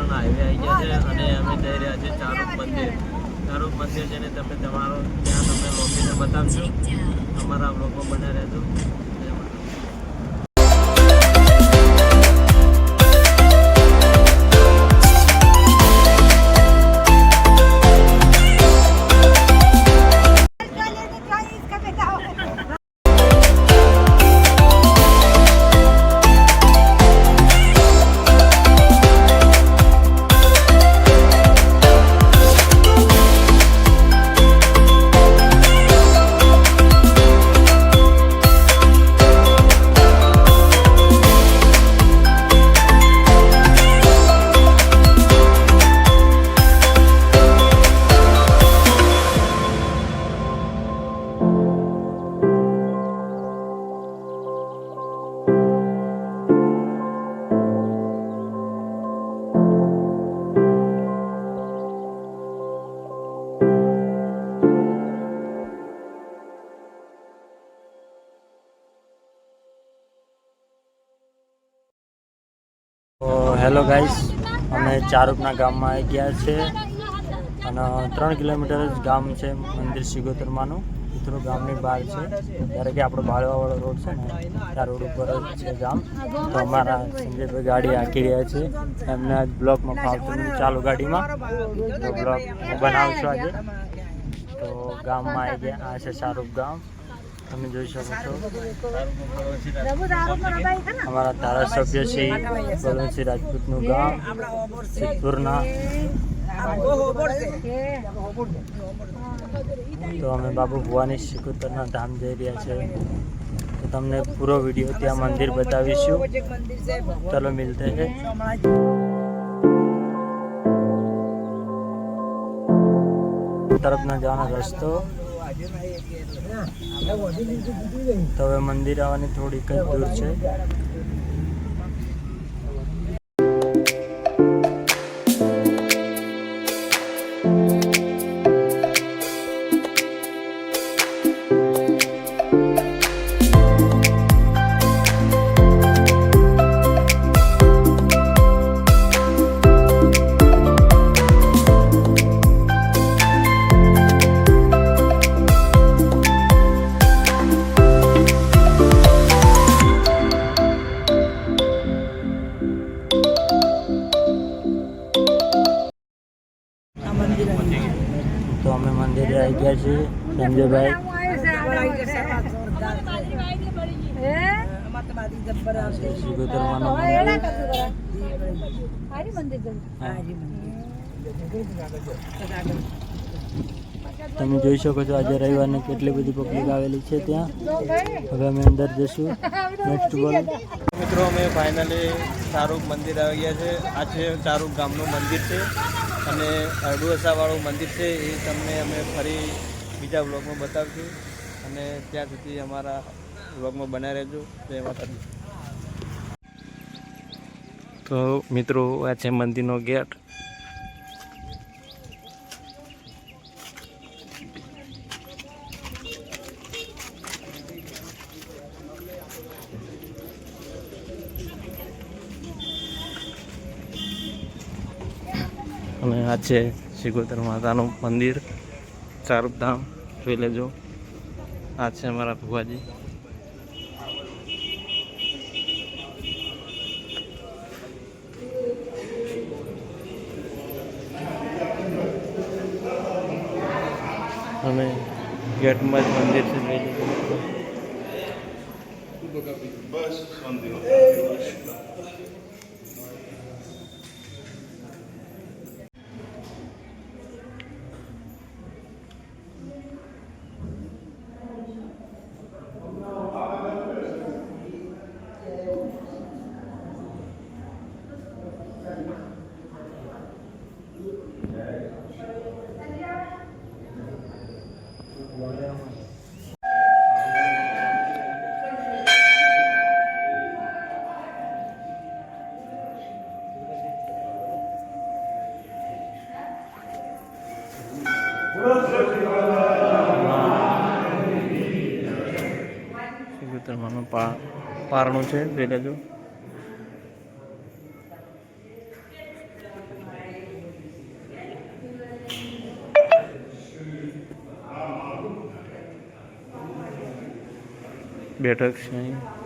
Patan highway આવી ગયા છે અને અમે જઈ રહ્યા છીએ ચારૂપ મંદિર. ચારૂપ મંદિર જઈને તમે ત્યાં તમને લોકેશન બતાવશું. અમારા બ્લોગમાં બન્યા રહેજો. હેલો ગાઈસ, અમે ચારૂપના ગામમાં આવી ગયા છે અને 3 કિલોમીટર જ ગામ છે મંદિર સિગોતરમાંનું. મિત્રો ગામની બહાર છે, ત્યારે કે આપણો બાળવાવાળો રોડ છે ને ત્યાં રોડ ઉપર જ છે ગામ. તો અમારા સંજયભાઈ ગાડી હાંકી રહ્યા છે, એમને આજ બ્લોકમાં ફાવતું ચાલુ ગાડીમાં તો બ્લોક બનાવું છું આજે. તો ગામમાં આવી ગયા, આ છે ચારૂપ ગામ, તમે જોઈ શકો છો. અમારા ધારાસભ્ય શ્રી બલવંતસિંહ રાજપૂતનું ગામ સિદ્ધપુરના. તો અમે બાબુ ભુવાની સિકોતરના ધામ જઈ રહ્યા છે. તો તમને પૂરો વિડીયો ત્યાં મંદિર બતાવીશું. ચલો મિલતે હે. તરફના જવાનો રસ્તો. તો હવે મંદિર આવવાની થોડીક જ દૂર છે. તો અમે મંદિરે આવી ગયા છીએ. સંજયભાઈ તમે જોઈ શકો છો આજે રવિવારની કેટલી બધી પબ્લિક આવેલી છે ત્યાં. હવે અમે અંદર જઈશું. નેક્સ્ટ બોલ. મિત્રો અમે ફાઇનલી ચારૂપ મંદિર આવી ગયા છે. આ છે ચારૂપ ગામનું મંદિર છે અને અરડુસાવાળું મંદિર છે. એ તમને અમે ફરી બીજા બ્લોગમાં બતાવશું અને ત્યાં સુધી અમારા બ્લોગમાં બનાવી રહેજો. જય માતાજી. તો મિત્રો આ છે મંદિરનો ગેટ. અને આ છે સિગોતર માતાનું મંદિર ચારૂપ ધામ. જોઈ લેજો. આ છે અમારા ભુવાજી. અને ગેટમાં જ મંદિર છે. જોઈ લેજો. સિગોતરમાંનું પારણું છે, જોઈ લેજો. બેઠક છે અહીં